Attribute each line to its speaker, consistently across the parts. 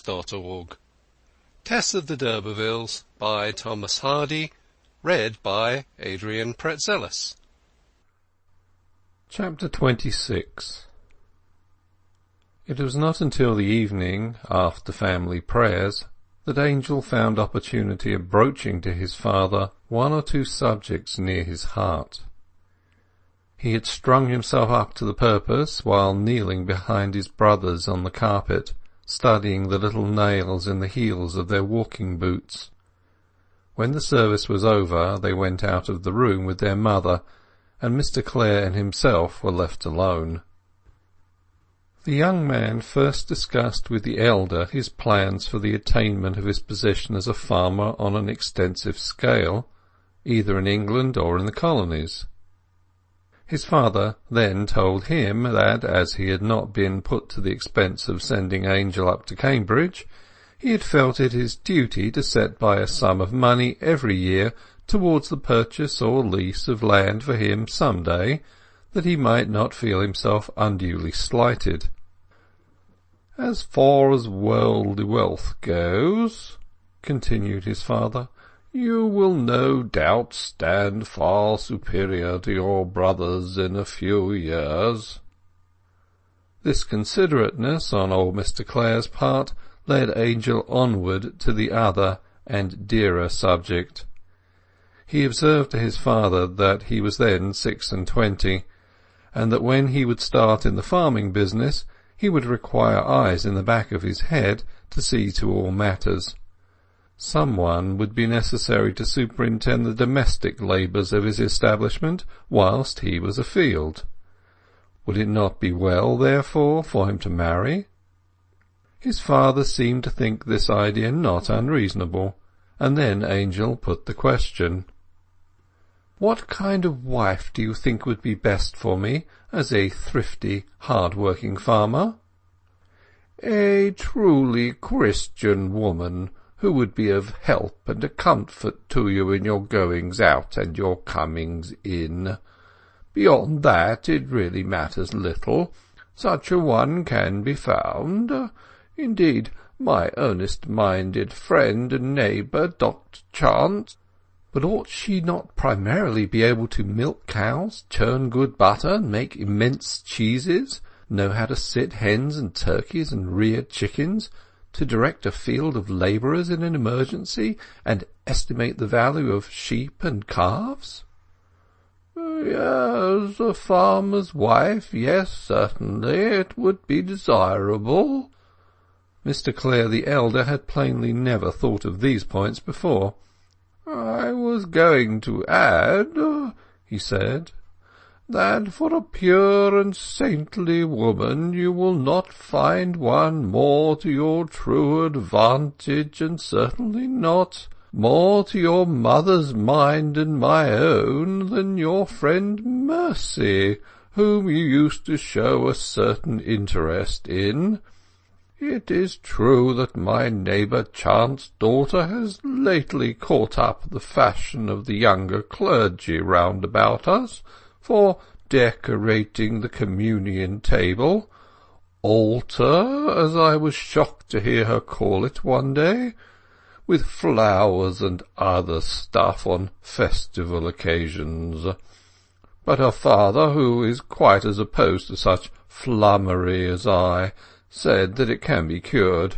Speaker 1: Audiobook.org. Tess of the Urbervilles by Thomas Hardy. Read by Adrian Pretzelis.
Speaker 2: Chapter 26. It was not until the evening, after family prayers, that Angel found opportunity of broaching to his father one or two subjects near his heart. He had strung himself up to the purpose while kneeling behind his brothers on the carpet, studying the little nails in the heels of their walking boots. When the service was over, they went out of the room with their mother, and Mr. Clare and himself were left alone. The young man first discussed with the elder his plans for the attainment of his position as a farmer on an extensive scale, either in England or in the colonies. His father then told him that, as he had not been put to the expense of sending Angel up to Cambridge, he had felt it his duty to set by a sum of money every year towards the purchase or lease of land for him some day, that he might not feel himself unduly slighted. "As far as worldly wealth goes," continued his father, "you will no doubt stand far superior to your brothers in a few years." This considerateness on old Mr. Clare's part led Angel onward to the other and dearer subject. He observed to his father that he was then 26, and that when he would start in the farming business he would require eyes in the back of his head to see to all matters. Someone would be necessary to superintend the domestic labours of his establishment whilst he was afield. Would it not be well, therefore, for him to marry? His father seemed to think this idea not unreasonable, and then Angel put the question. "What kind of wife do you think would be best for me as a thrifty, hard-working farmer?" "A truly Christian woman, who would be of help and a comfort to you in your goings out and your comings in. Beyond that it really matters little. Such a one can be found. Indeed, my earnest-minded friend and neighbour, Dr. Chance—" "But ought she not primarily be able to milk cows, churn good butter, make immense cheeses, know how to sit hens and turkeys and rear chickens, to direct a field of labourers in an emergency, and estimate the value of sheep and calves?" "Yes, a farmer's wife, yes, certainly, it would be desirable." Mr. Clare the elder had plainly never thought of these points before. "I was going to add," he said, "that for a pure and saintly woman you will not find one more to your true advantage, and certainly not more to your mother's mind and my own, than your friend Mercy, whom you used to show a certain interest in. It is true that my neighbour Chant's daughter has lately caught up the fashion of the younger clergy round about us for decorating the communion table, altar, as I was shocked to hear her call it one day, with flowers and other stuff on festival occasions. But her father, who is quite as opposed to such flummery as I, said that it can be cured.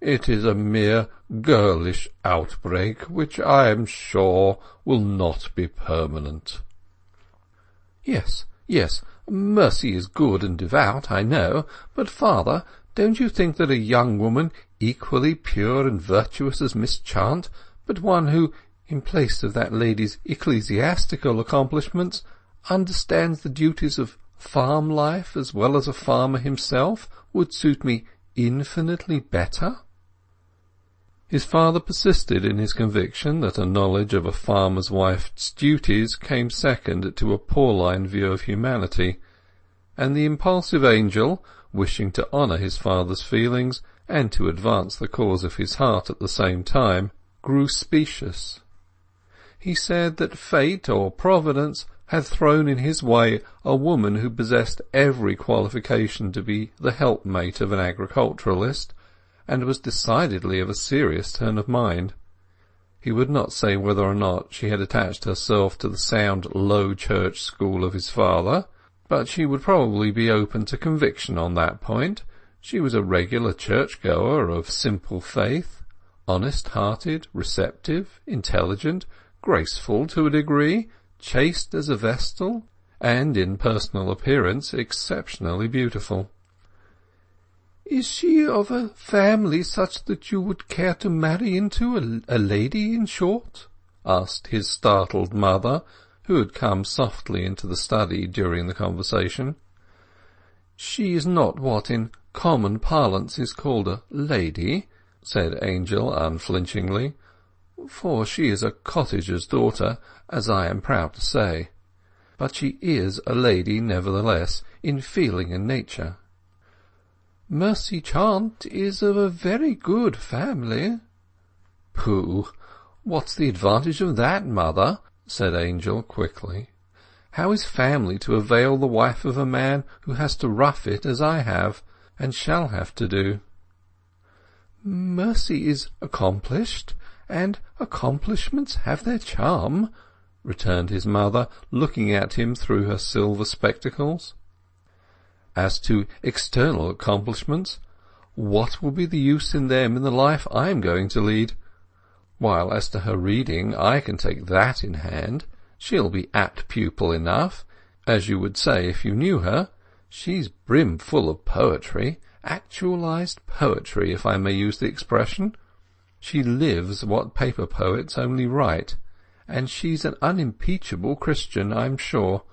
Speaker 2: It is a mere girlish outbreak, which I am sure will not be permanent." Yes, Mercy is good and devout, I know, but, father, don't you think that a young woman equally pure and virtuous as Miss Chant, but one who, in place of that lady's ecclesiastical accomplishments, understands the duties of farm life as well as a farmer himself, would suit me infinitely better?" His father persisted in his conviction that a knowledge of a farmer's wife's duties came second to a Pauline view of humanity, and the impulsive Angel, wishing to honour his father's feelings and to advance the cause of his heart at the same time, grew specious. He said that fate or Providence had thrown in his way a woman who possessed every qualification to be the helpmate of an agriculturalist, and was decidedly of a serious turn of mind. He would not say whether or not she had attached herself to the sound Low Church school of his father, but she would probably be open to conviction on that point. She was a regular church-goer of simple faith, honest-hearted, receptive, intelligent, graceful to a degree, chaste as a vestal, and in personal appearance exceptionally beautiful. "Is she of a family such that you would care to marry into, a lady, in short?" asked his startled mother, who had come softly into the study during the conversation. "She is not what in common parlance is called a lady," said Angel unflinchingly, "for she is a cottager's daughter, as I am proud to say. But she is a lady nevertheless, in feeling and nature." "Mercy Chant is of a very good family." "Pooh! What's the advantage of that, mother?" said Angel quickly. "How is family to avail the wife of a man who has to rough it as I have, and shall have to do?" "Mercy is accomplished, and accomplishments have their charm," returned his mother, looking at him through her silver spectacles. "As to external accomplishments, what will be the use in them in the life I am going to lead? While as to her reading, I can take that in hand. She'll be apt pupil enough, as you would say if you knew her. She's brimful of poetry, actualized poetry, if I may use the expression. She lives what paper poets only write, and she's an unimpeachable Christian, I'm sure,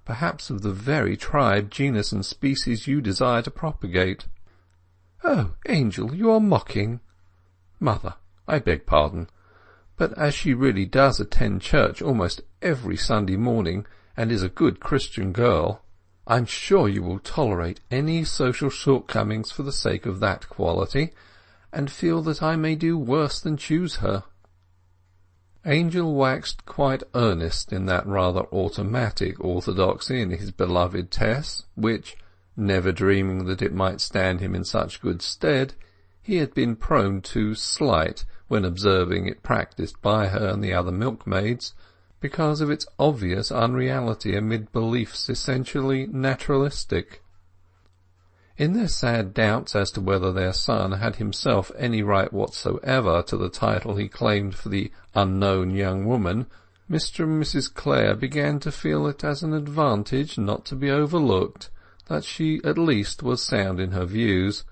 Speaker 2: perhaps of the very tribe, genus, and species you desire to propagate." "Oh, Angel, you are mocking." "Mother, I beg pardon. But as she really does attend church almost every Sunday morning, and is a good Christian girl, I'm sure you will tolerate any social shortcomings for the sake of that quality, and feel that I may do worse than choose her." Angel waxed quite earnest in that rather automatic orthodoxy in his beloved Tess, which, never dreaming that it might stand him in such good stead, he had been prone to slight when observing it practised by her and the other milkmaids, because of its obvious unreality amid beliefs essentially naturalistic. In their sad doubts as to whether their son had himself any right whatsoever to the title he claimed for the unknown young woman, Mr. and Mrs. Clare began to feel it as an advantage not to be overlooked that she at least was sound in her views,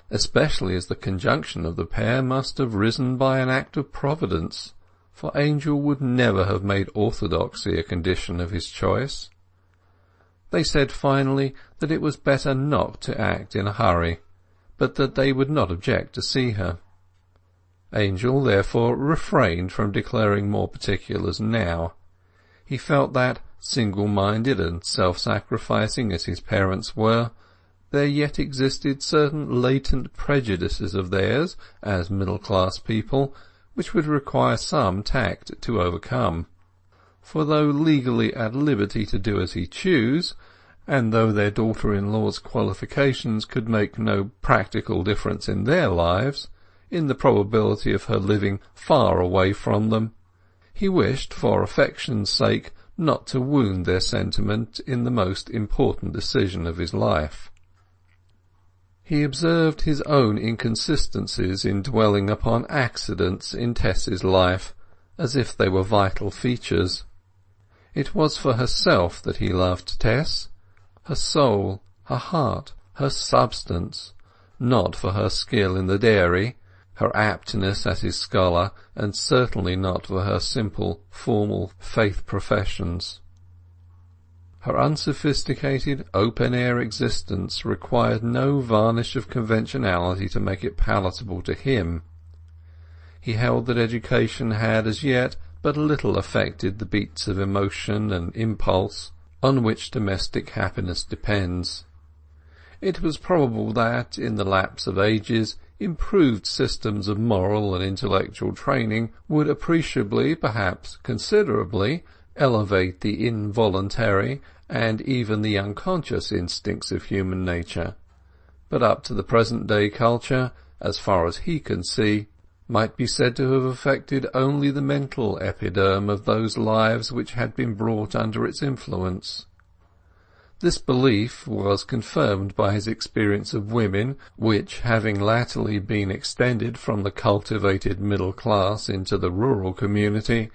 Speaker 2: especially as the conjunction of the pair must have risen by an act of Providence, for Angel would never have made orthodoxy a condition of his choice. They said finally that it was better not to act in a hurry, but that they would not object to see her. Angel therefore refrained from declaring more particulars now. He felt that, single-minded and self-sacrificing as his parents were, there yet existed certain latent prejudices of theirs as middle-class people, which would require some tact to overcome. For though legally at liberty to do as he chose, and though their daughter-in-law's qualifications could make no practical difference in their lives, in the probability of her living far away from them, he wished, for affection's sake, not to wound their sentiment in the most important decision of his life. He observed his own inconsistencies in dwelling upon accidents in Tess's life, as if they were vital features. It was for herself that he loved Tess, her soul, her heart, her substance, not for her skill in the dairy, her aptness as his scholar, and certainly not for her simple, formal faith professions. Her unsophisticated, open-air existence required no varnish of conventionality to make it palatable to him. He held that education had as yet but little affected the beats of emotion and impulse on which domestic happiness depends. It was probable that, in the lapse of ages, improved systems of moral and intellectual training would appreciably, perhaps considerably, elevate the involuntary and even the unconscious instincts of human nature, but up to the present-day culture as far as he can see, might be said to have affected only the mental epiderm of those lives which had been brought under its influence. This belief was confirmed by his experience of women, which, having latterly been extended from the cultivated middle class into the rural community,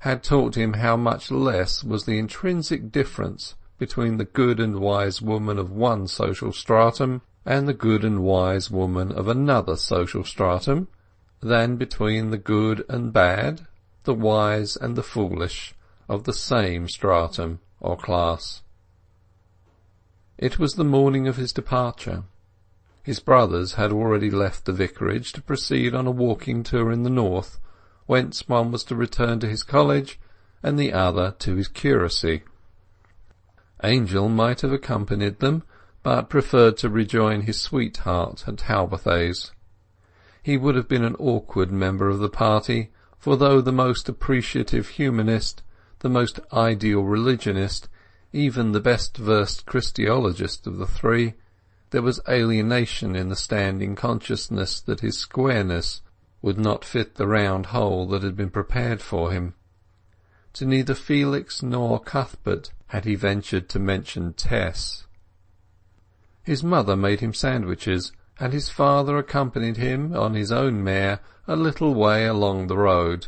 Speaker 2: had taught him how much less was the intrinsic difference between the good and wise woman of one social stratum and the good and wise woman of another social stratum, than between the good and bad, the wise and the foolish, of the same stratum or class. It was the morning of his departure. His brothers had already left the vicarage to proceed on a walking tour in the north, whence one was to return to his college and the other to his curacy. Angel might have accompanied them, but preferred to rejoin his sweetheart at Urbervilles. He would have been an awkward member of the party, for though the most appreciative humanist, the most ideal religionist, even the best versed Christologist of the three, there was alienation in the standing consciousness that his squareness would not fit the round hole that had been prepared for him. To neither Felix nor Cuthbert had he ventured to mention Tess. His mother made him sandwiches, and his father accompanied him on his own mare a little way along the road.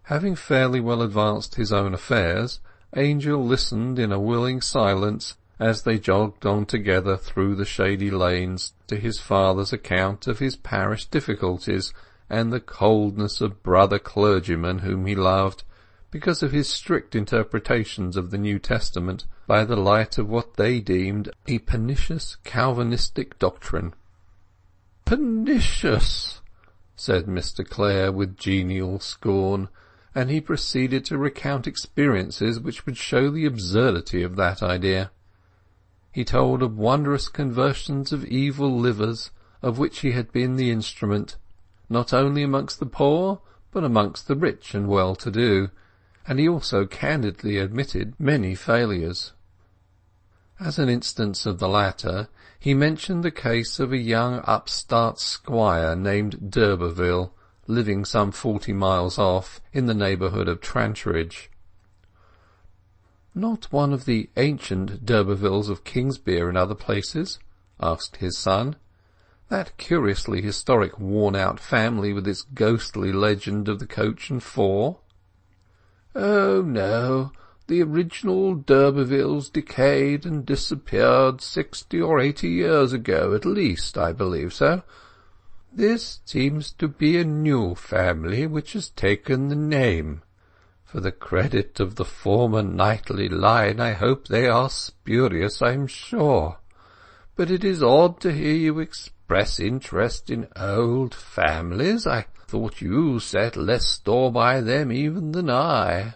Speaker 2: Having fairly well advanced his own affairs, Angel listened in a willing silence as they jogged on together through the shady lanes to his father's account of his parish difficulties and the coldness of brother clergymen whom he loved, because of his strict interpretations of the New Testament by the light of what they deemed a pernicious Calvinistic doctrine. "Pernicious!" said Mr. Clare with genial scorn, and he proceeded to recount experiences which would show the absurdity of that idea. He told of wondrous conversions of evil livers, of which he had been the instrument, not only amongst the poor, but amongst the rich and well-to-do, and he also candidly admitted many failures. As an instance of the latter, he mentioned the case of a young upstart squire named d'Urbervilles, living some 40 miles off, in the neighbourhood of Trantridge. "Not one of the ancient d'Urbervilles of Kingsbere and other places?" asked his son. "That curiously historic worn-out family with its ghostly legend of the coach and four?" "Oh, no. The original d'Urbervilles decayed and disappeared 60 or 80 years ago, at least, I believe so. This seems to be a new family which has taken the name. For the credit of the former knightly line, I hope they are spurious, I am sure. But it is odd to hear you express interest in old families. I thought you set less store by them even than I."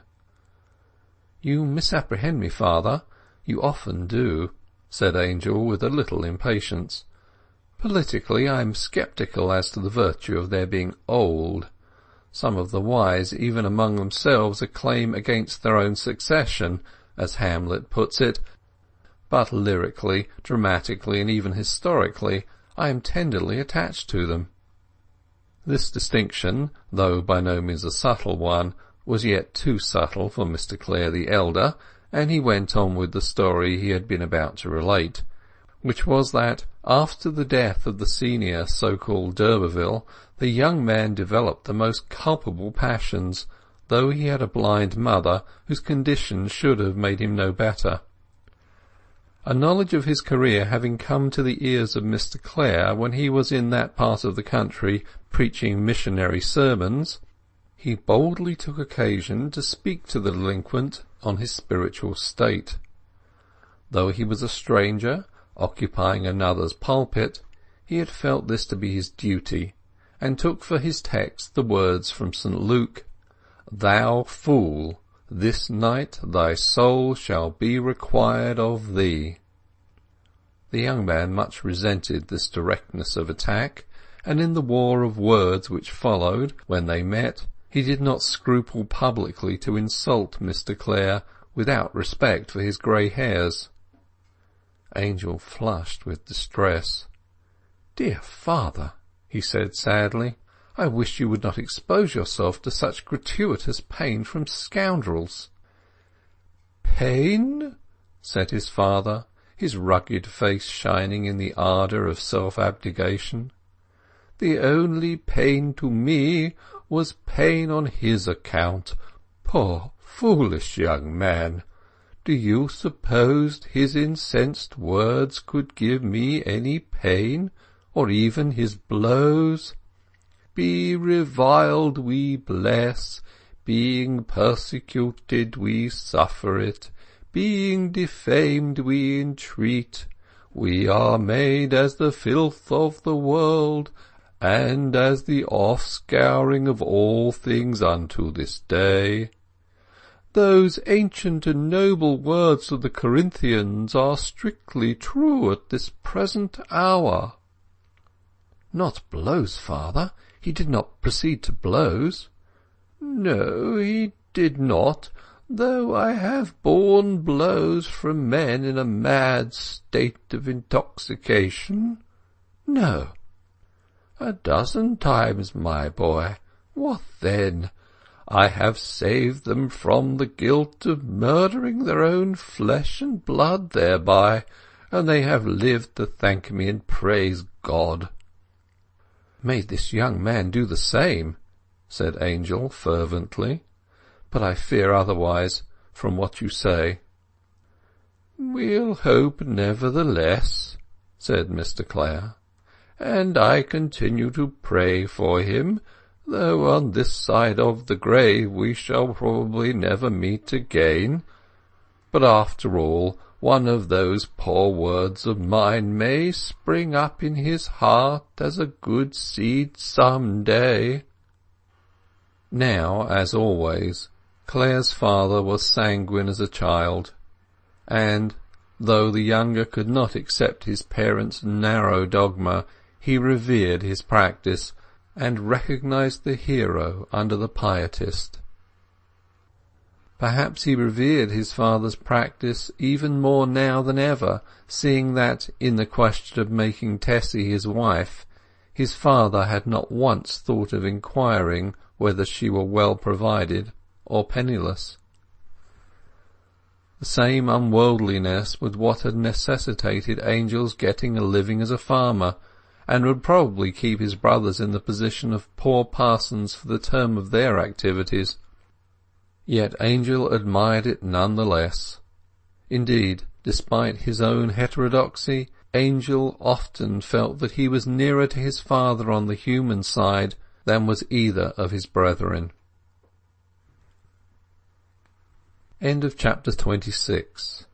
Speaker 2: "You misapprehend me, father. You often do," said Angel with a little impatience. "Politically, I am sceptical as to the virtue of their being old. Some of the wise, even among themselves, acclaim against their own succession, as Hamlet puts it, but lyrically, dramatically, and even historically, I am tenderly attached to them." This distinction, though by no means a subtle one, was yet too subtle for Mr. Clare the elder, and he went on with the story he had been about to relate, which was that, after the death of the senior so-called d'Urberville, the young man developed the most culpable passions, though he had a blind mother whose condition should have made him know better. A knowledge of his career having come to the ears of Mr. Clare when he was in that part of the country preaching missionary sermons, he boldly took occasion to speak to the delinquent on his spiritual state. Though he was a stranger, occupying another's pulpit, he had felt this to be his duty, and took for his text the words from St. Luke, "Thou fool, this night thy soul shall be required of thee." The young man much resented this directness of attack, and in the war of words which followed, when they met, he did not scruple publicly to insult Mr. Clare without respect for his grey hairs. Angel flushed with distress. "Dear father," he said sadly. "I wish you would not expose yourself to such gratuitous pain from scoundrels." "Pain?" said his father, his rugged face shining in the ardour of self-abnegation. "The only pain to me was pain on his account. Poor foolish young man! Do you suppose his incensed words could give me any pain, or even his blows? Be reviled we bless, being persecuted we suffer it, being defamed we entreat. We are made as the filth of the world, and as the offscouring of all things unto this day. Those ancient and noble words of the Corinthians are strictly true at this present hour." "Not blows, father? He did not proceed to blows?" "No, he did not, though I have borne blows from men in a mad state of intoxication." "No." "A dozen times, my boy. What then? I have saved them from the guilt of murdering their own flesh and blood thereby, and they have lived to thank me and praise God." "May this young man do the same," said Angel fervently. "But I fear otherwise, from what you say." "We'll hope nevertheless," said Mr. Clare, "and I continue to pray for him, though on this side of the grave we shall probably never meet again. But after all, one of those poor words of mine may spring up in his heart as a good seed some day." Now, as always, Clare's father was sanguine as a child, and, though the younger could not accept his parents' narrow dogma, he revered his practice, and recognized the hero under the pietist. Perhaps he revered his father's practice even more now than ever, seeing that, in the question of making Tessie his wife, his father had not once thought of inquiring whether she were well provided or penniless. The same unworldliness was what had necessitated Angel's getting a living as a farmer, and would probably keep his brothers in the position of poor parsons for the term of their activities. Yet Angel admired it none the less. Indeed, despite his own heterodoxy, Angel often felt that he was nearer to his father on the human side than was either of his brethren. End of chapter 26.